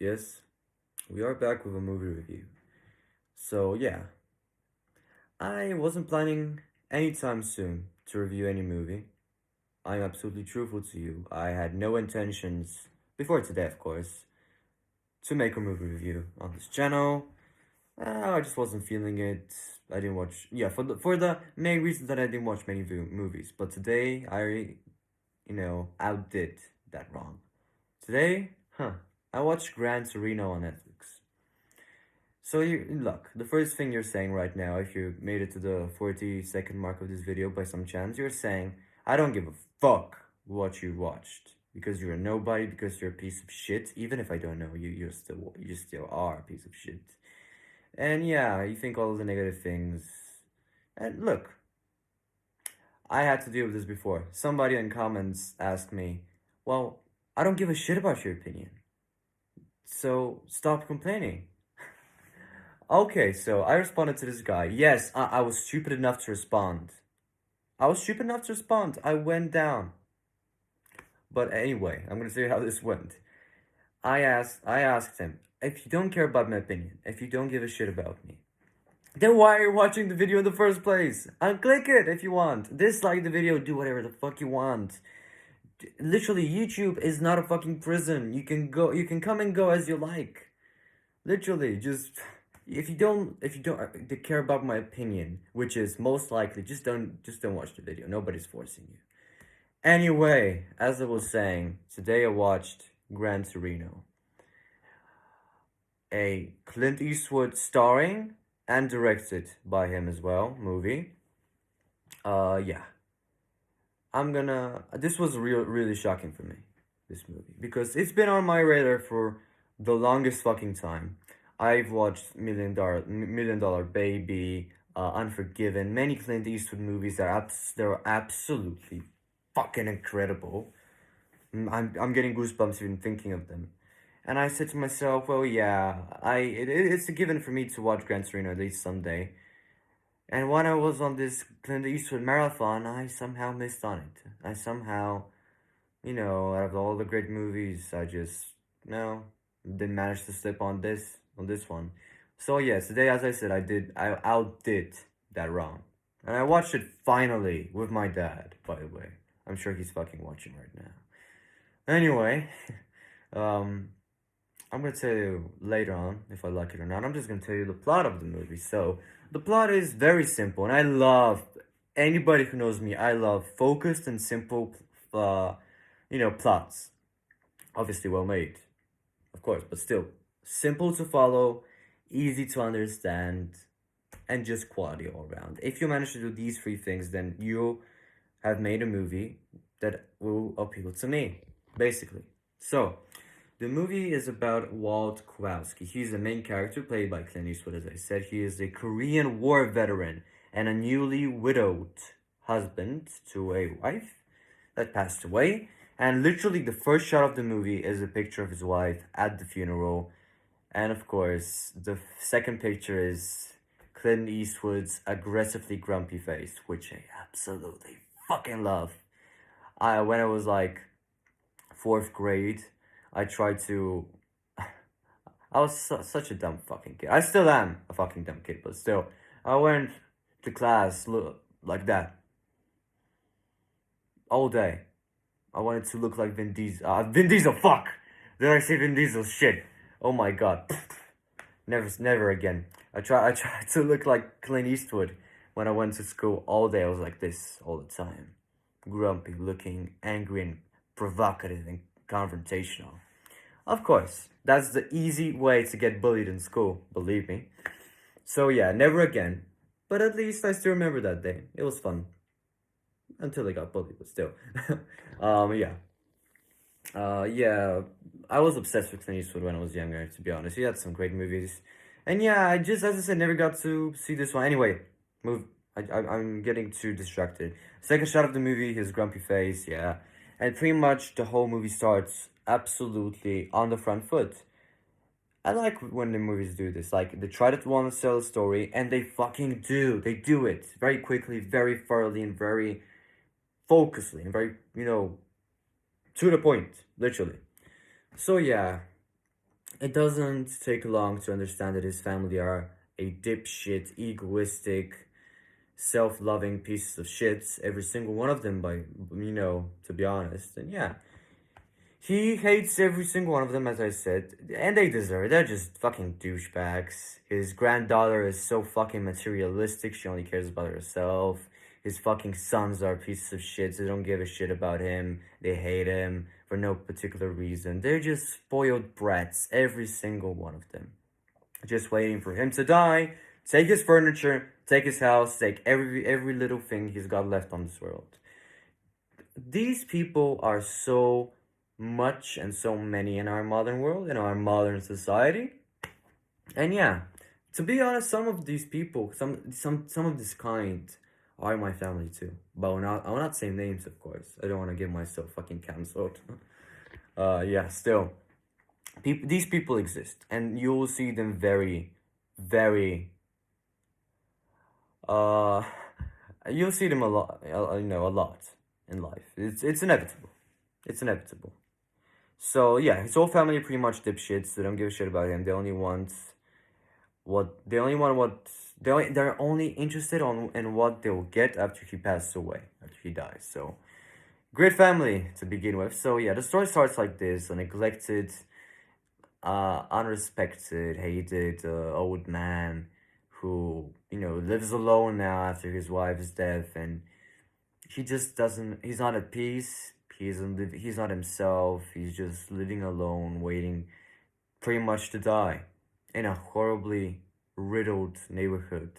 Yes, we are back with a movie review. So, yeah, I wasn't planning anytime soon to review any movie. I'm absolutely truthful to you. I had no intentions, before today, of course, to make a movie review on this channel. I just wasn't feeling it. I didn't watch, yeah, for the main reason that I didn't watch many movies. But today, outdid that wrong. Today, I watched Gran Torino on Netflix. So you look, the first thing you're saying right now, if you made it to the 40-second mark of this video by some chance, you're saying, I don't give a fuck what you watched. Because you're a nobody, because you're a piece of shit. Even if I don't know you, you still are a piece of shit. And yeah, you think all the negative things. And look, I had to deal with this before. Somebody in comments asked me, well, I don't give a shit about your opinion. So stop complaining. Okay, so I responded to this guy. Yes, I was stupid enough to respond. I went down. But anyway, I'm gonna tell you how this went. I asked him, if you don't care about my opinion, if you don't give a shit about me, then why are you watching the video in the first place? Unclick it if you want. Dislike the video, do whatever the fuck you want. Literally, YouTube is not a fucking prison. You can come and go as you like. Literally, just if you don't care about my opinion, which is most likely, just don't watch the video. Nobody's forcing you. Anyway, as I was saying, today I watched Gran Torino, a Clint Eastwood starring and directed by him as well movie. Yeah, This was really shocking for me, this movie, because it's been on my radar for the longest fucking time. I've watched Million Dollar Baby, Unforgiven, many Clint Eastwood movies they're absolutely fucking incredible. I'm getting goosebumps even thinking of them. And I said to myself, well, yeah, it's a given for me to watch Gran Torino at least someday. And when I was on this Clint Eastwood marathon, I somehow missed on it. I somehow, out of all the great movies, I just, no, didn't manage to slip on this one. So yeah, today, as I said, I outdid that wrong. And I watched it finally with my dad, by the way. I'm sure he's fucking watching right now. Anyway, um, I'm gonna tell you later on if I like it or not. I'm just gonna tell you the plot of the movie. So the plot is very simple, and I love anybody who knows me. I love focused and simple, plots. Obviously, well made, of course, but still simple to follow, easy to understand, and just quality all around. If you manage to do these three things, then you have made a movie that will appeal to me, basically. So the movie is about Walt Kowalski. He's the main character, played by Clint Eastwood, as I said. He is a Korean War veteran and a newly widowed husband to a wife that passed away. And literally, the first shot of the movie is a picture of his wife at the funeral. And of course, the second picture is Clint Eastwood's aggressively grumpy face, which I absolutely fucking love. When I was like fourth grade, I tried to. I was such a dumb fucking kid. I still am a fucking dumb kid, but still, I went to class like that all day. I wanted to look like Vin Diesel. Vin Diesel, fuck! Did I say Vin Diesel? Shit! Oh my god. Never again. I tried to look like Clint Eastwood when I went to school all day. I was like this all the time. Grumpy looking, angry and provocative and confrontational. Of course, that's the easy way to get bullied in school, believe me. So yeah, never again. But at least I still remember that day. It was fun. Until I got bullied, but still. Yeah. Yeah, I was obsessed with Clint Eastwood when I was younger, to be honest. He had some great movies. And yeah, as I said, never got to see this one. Anyway, move. I'm getting too distracted. Second shot of the movie, his grumpy face, yeah. And pretty much the whole movie starts absolutely on the front foot. I like when the movies do this. Like, they try to want to tell a story, and they fucking do. They do it very quickly, very thoroughly, and very focusedly, and very, to the point, literally. So yeah, It doesn't take long to understand that his family are a dipshit, egoistic, self-loving pieces of shits. Every single one of them, to be honest. And yeah, he hates every single one of them, as I said, and they deserve it. They're just fucking douchebags. His granddaughter is so fucking materialistic, she only cares about herself. His fucking sons are pieces of shit, they don't give a shit about him. They hate him for no particular reason. They're just spoiled brats, every single one of them. Just waiting for him to die, take his furniture, take his house, take every little thing he's got left on this world. These people are so much and so many in our modern world, in our modern society. And yeah, to be honest, some of these people, some of this kind are my family too. But I will not say names, of course. I don't want to get myself fucking cancelled. Yeah, still. These people exist, and you will see them very, very, uh, you'll see them a lot, a lot in life. It's inevitable. It's inevitable. So yeah, his whole family are pretty much dipshits. They don't give a shit about him. They only want what they only want what they're only interested on in what they will get after he passes away, after he dies. So great family to begin with. So yeah, the story starts like this: a neglected, unrespected, hated old man who lives alone now after his wife's death, and he just doesn't. He's not at peace. He's not himself. He's just living alone, waiting pretty much to die in a horribly riddled neighborhood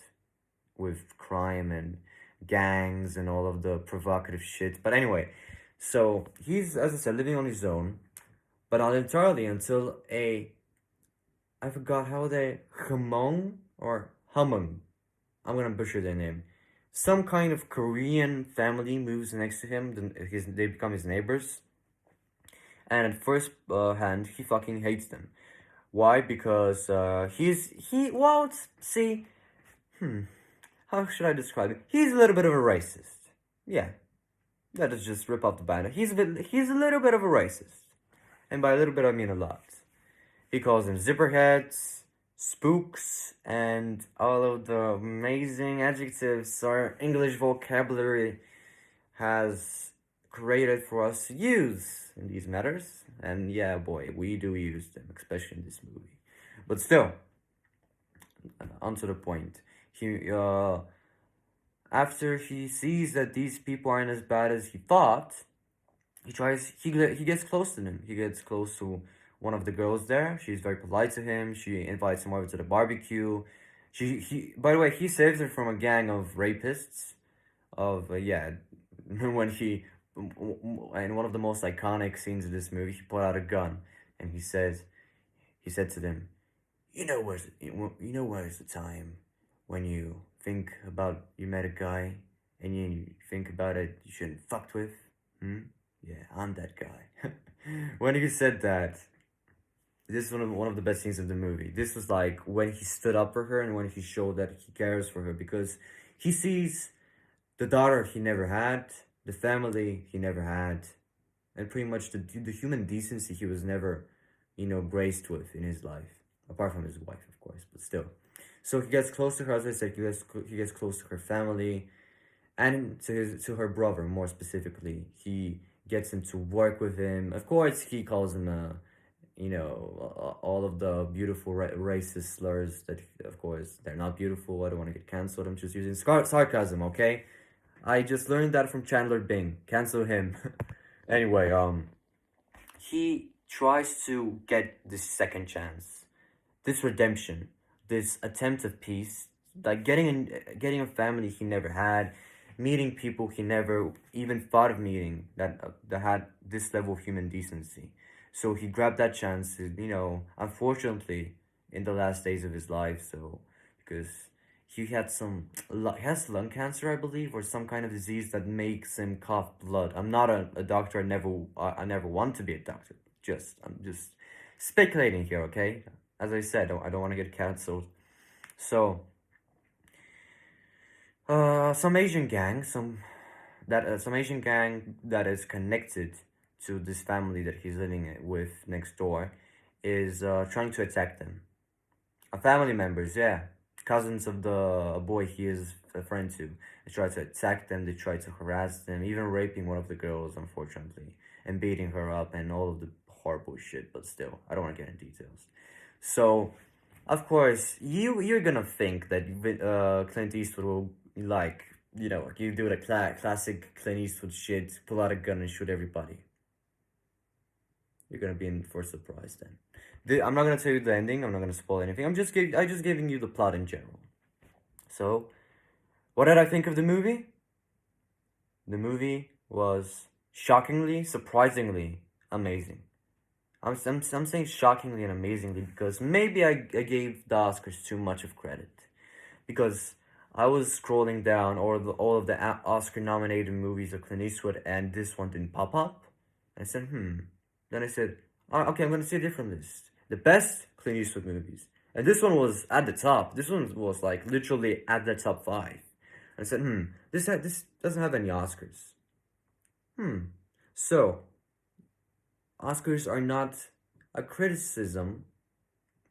with crime and gangs and all of the provocative shit. But anyway, so he's, as I said, living on his own, but not entirely until I forgot how they, Hamong or Hamong. I'm gonna butcher their name. Some kind of Korean family moves next to him. They become his neighbors, and at first hand, he fucking hates them. Why? Because see, how should I describe it? He's a little bit of a racist. Yeah, let us just rip off the banner. He's a little bit of a racist, and by a little bit I mean a lot. He calls them zipperheads, spooks, and all of the amazing adjectives our English vocabulary has created for us to use in these matters. And yeah, boy, we do use them, especially in this movie. But still, onto the point. After he sees that these people aren't as bad as he thought, he gets close to them. He gets close to one of the girls there. She's very polite to him. She invites him over to the barbecue. By the way, he saves her from a gang of rapists. When he, in one of the most iconic scenes of this movie, he pulled out a gun and he said to them, where's the time when you think about you met a guy and you think about it you shouldn't fucked with? Yeah, I'm that guy. When he said that, this is one of the best scenes of the movie. This was like when he stood up for her and when he showed that he cares for her, because he sees the daughter he never had, the family he never had, and pretty much the human decency he was never, graced with in his life, apart from his wife, of course, but still. So he gets close to her, as I said. He gets close to her family, and to her brother more specifically. He gets him to work with him. Of course, he calls him all of the beautiful racist slurs that, of course, they're not beautiful. I don't want to get canceled. I'm just using sarcasm, okay? I just learned that from Chandler Bing. Cancel him. Anyway, he tries to get this second chance, this redemption, this attempt of peace, like getting a family he never had, meeting people he never even thought of meeting that had this level of human decency. So he grabbed that chance, unfortunately, in the last days of his life. So because he has lung cancer, I believe, or some kind of disease that makes him cough blood. I'm not a doctor. I never want to be a doctor. I'm just speculating here, okay? As I said, I don't want to get canceled. So, some Asian gang, some Asian gang that is connected to this family that he's living with next door, is trying to attack them. Family members, yeah, cousins of the boy he is a friend to. They try to attack them. They try to harass them, even raping one of the girls, unfortunately, and beating her up and all of the horrible shit. But still, I don't want to get in details. So, of course, you're gonna think that Clint Eastwood will like you do the classic Clint Eastwood shit, pull out a gun and shoot everybody. You're gonna be in for a surprise then. I'm not gonna tell you the ending. I'm not gonna spoil anything. I just giving you the plot in general. So, what did I think of the movie? The movie was shockingly, surprisingly amazing. I'm saying shockingly and amazingly because maybe I gave the Oscars too much of credit. Because I was scrolling down all of the Oscar nominated movies of Clint Eastwood and this one didn't pop up. I said, Then I said, okay, I'm gonna see a different list. The best Clint Eastwood movies. And this one was at the top. This one was like literally at the top 5. I said, this doesn't have any Oscars. So, Oscars are not a criticism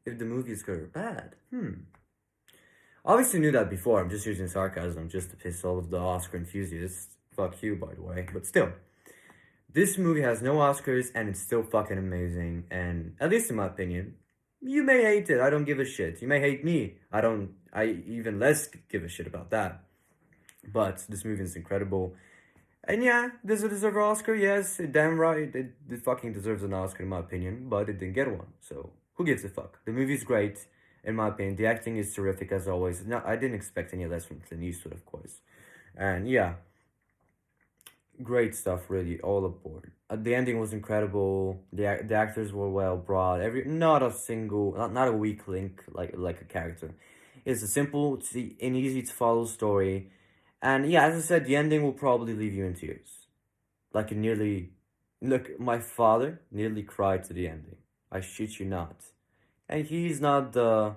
if the movie is good or bad. Obviously knew that before. I'm just using sarcasm just to piss all of the Oscar enthusiasts. Fuck you, by the way. But still, this movie has no Oscars and it's still fucking amazing. And at least in my opinion, you may hate it. I don't give a shit. You may hate me. I even less give a shit about that. But this movie is incredible. And yeah, does it deserve an Oscar? Yes, damn right. It fucking deserves an Oscar in my opinion, but it didn't get one. So who gives a fuck? The movie's great, in my opinion. The acting is terrific as always. No, I didn't expect any less from Clint Eastwood, of course. And yeah, great stuff, really, all aboard. The ending was incredible. The actors were well brought. Not a single, not a weak link like a character. It's a simple and easy to follow story. And yeah, as I said, the ending will probably leave you in tears. Like look, my father nearly cried to the ending. I shit you not. And he's not the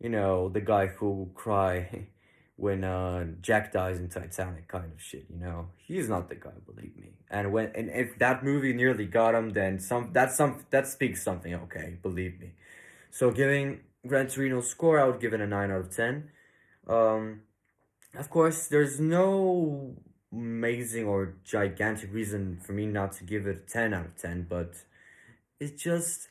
guy who will cry when Jack dies in Titanic kind of shit, He's not the guy, believe me. And if that movie nearly got him, then that speaks something, okay, believe me. So giving Gran Torino's score, I would give it a 9 out of 10. Of course, there's no amazing or gigantic reason for me not to give it a 10 out of 10, but it's just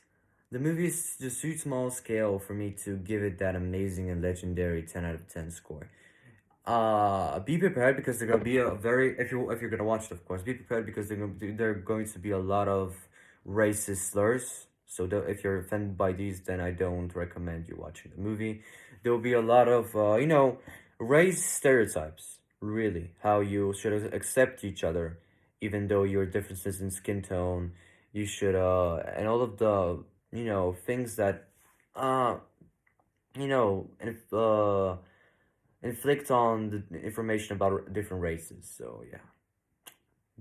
the movie is just too small scale for me to give it that amazing and legendary 10 out of 10 score. Be prepared because they're gonna be a very if you're gonna watch it, of course. Be prepared because they're going to be a lot of racist slurs. So if you're offended by these, then I don't recommend you watching the movie. There will be a lot of race stereotypes. Really, how you should accept each other, even though your differences in skin tone. You should and all of the things that and inflict on the information about different races. So yeah,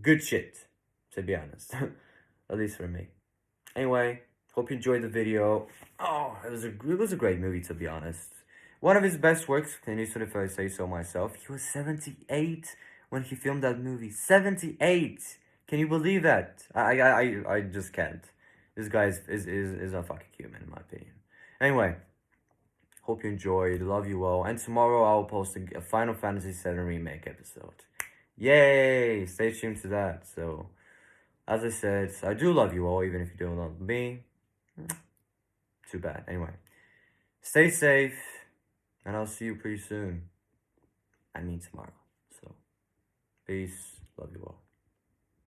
good shit, to be honest, at least for me. Anyway, hope you enjoyed the video. Oh, it was a great movie, to be honest. One of his best works, Clint Eastwood, if I say so myself. He was 78 when he filmed that movie. 78. Can you believe that? I just can't. This guy is a fucking human, in my opinion. Anyway. Hope you enjoyed. Love you all. And tomorrow I'll post a Final Fantasy VII Remake episode. Yay! Stay tuned to that. So, as I said, I do love you all, even if you don't love me. Too bad. Anyway, stay safe, and I'll see you pretty soon. I mean tomorrow. So, peace. Love you all.